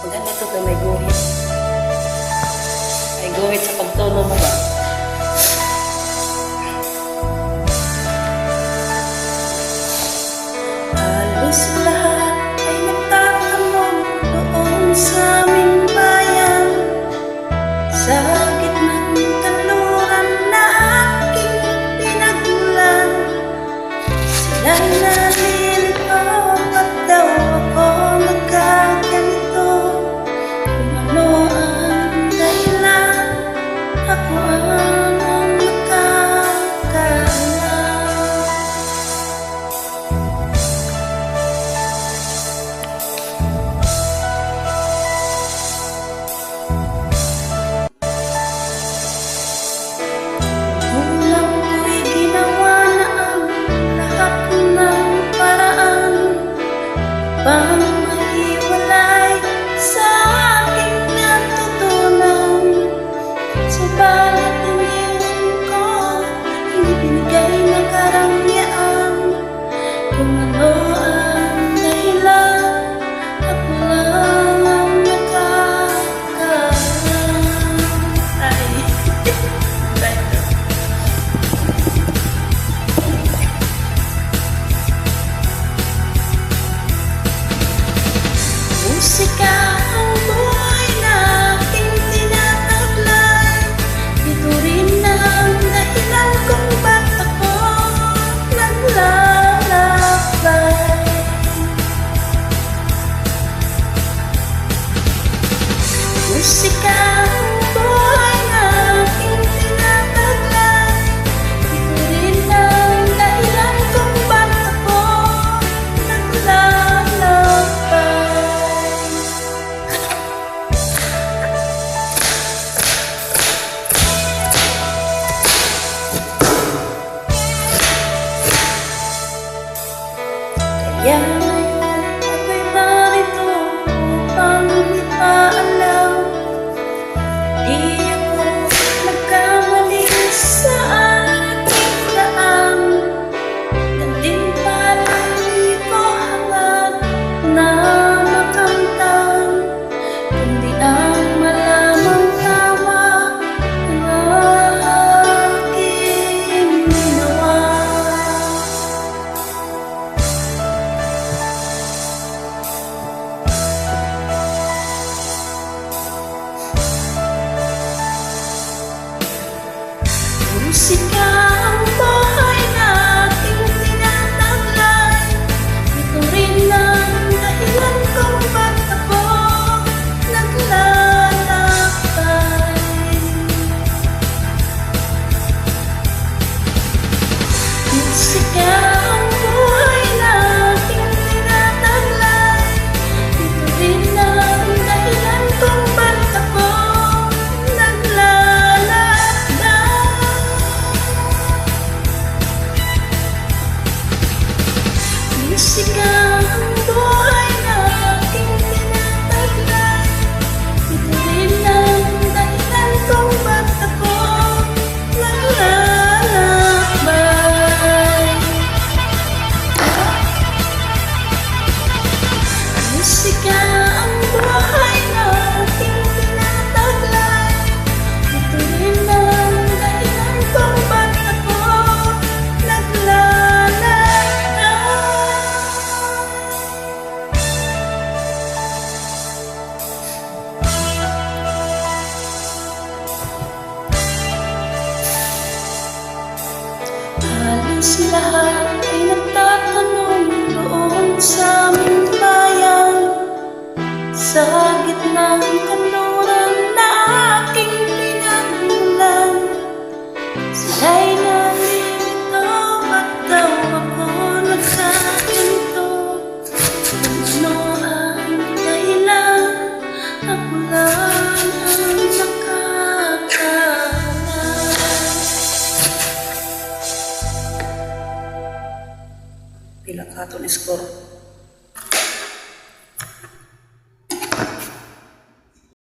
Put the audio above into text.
Ang ganda ito kay may guhit. May guhit sa pagtono mo ba? Halos lahat ay nagtatanong doon sa aming bayan, sa gitnang kanluran na aking pinagmulan. Sila'y nalilito, ba't daw ako nagkaganito? Kung ano ang dahilan, ako ang nakakaalam. Ulang ko'y ginawa na ang lahat ng paraan pang maiwalay sa aking natutunan. Subalit iniwan ko, hindi binigay ng karangyaan. Kung ano ang dahilan, ako lang ang nakakaalam. Ay, musika ang buhay na aking tinataglay. Ito rin ang dahilan kung ba't ako naglalakbay. Musika ang buhay na aking tinataglay. Ito rin ang dahilan kung ba't ako naglalakbay. Kaya ngayon ako'y narito upang ipaalam, di ako nagkamali sa aking daan. Gantimpala di ko hangad na makamtan, kundi ang malamang tama ang aking ginawa. Musika ang buhay na aking tinataglay. Ito rin ang dahilan kung ba't ako naglalakbay. Musika ang buhay na aking tinataglay. Ito rin ang dahilan kung ba't ako naglalakbay. Musika ang buhay na aking tinataglay. Ito rin ang dahilan kung ba't ako naglalakbay. Musika ang buhay na aking tinataglay. Ito rin ang dahilan kung ba't ako naglalakbay. Halos lahat ay nagtatanong doon sa aming bayan, sa gitnang kanluran na aking pinagmulan. Sila'y nalilito, ba't daw ako nagkaganito? Kung ano ang dahilan, ako lang ang nakakaalam. Pila ka ito ni score?